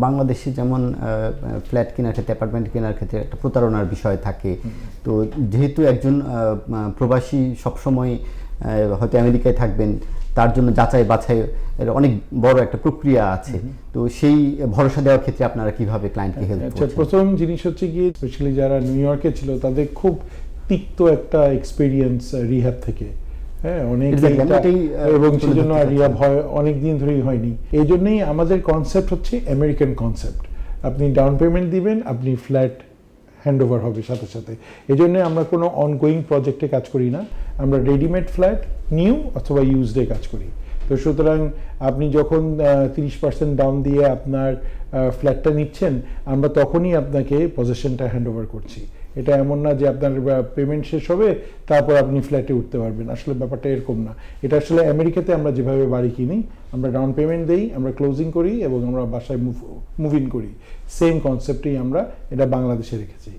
বাংলাদেশে যেমন ফ্ল্যাট কেনার ক্ষেত্রে, অ্যাপার্টমেন্ট কেনার ক্ষেত্রে একটা প্রতারণার বিষয় থাকে। তো যেহেতু একজন প্রবাসী সবসময় হয়তো আমেরিকায় থাকবেন, তার জন্য যাচাই বাছাই এর অনেক বড় একটা প্রক্রিয়া আছে। তো সেই ভরসা দেওয়ার ক্ষেত্রে আপনারা কিভাবে ক্লায়েন্টকে হেল্প করছেন? প্রথম জিনিস হচ্ছে গিয়ে স্পেশালি যারা নিউ ইয়র্কে ছিল তাদের খুব তিক্ত একটা এক্সপিরিয়েন্স রিহ্যাব থেকে, হ্যাঁ, অনেক এবং সেজন্য রিহ্যাব হয় অনেক দিন ধরেই হয়নি। এই জন্যই আমাদের কনসেপ্ট হচ্ছে আমেরিকান কনসেপ্ট। আপনি ডাউন পেমেন্ট দিবেন, আপনি ফ্ল্যাট হ্যান্ড ওভার হবে সাথে সাথে। এই জন্য আমরা কোনো অনগোয়িং প্রজেক্টে কাজ করি না, আমরা রেডিমেড ফ্ল্যাট নিউ অথবা ইউজডে কাজ করি। তো সুতরাং আপনি যখন 30% ডাউন দিয়ে আপনার ফ্ল্যাটটা নিচ্ছেন, আমরা তখনই আপনাকে পজেশনটা হ্যান্ড ওভার করছি। এটা এমন না যে আপনার পেমেন্ট শেষ হবে তারপর আপনি ফ্ল্যাটে উঠতে পারবেন, আসলে ব্যাপারটা এরকম না। এটা আসলে আমেরিকাতে আমরা যেভাবে বাড়ি কিনি, আমরা ডাউন পেমেন্ট দেই, আমরা ক্লোজিং করি এবং আমরা বাসায় মুভ ইন করি। সেম কনসেপ্টেই আমরা এটা বাংলাদেশে রেখেছি।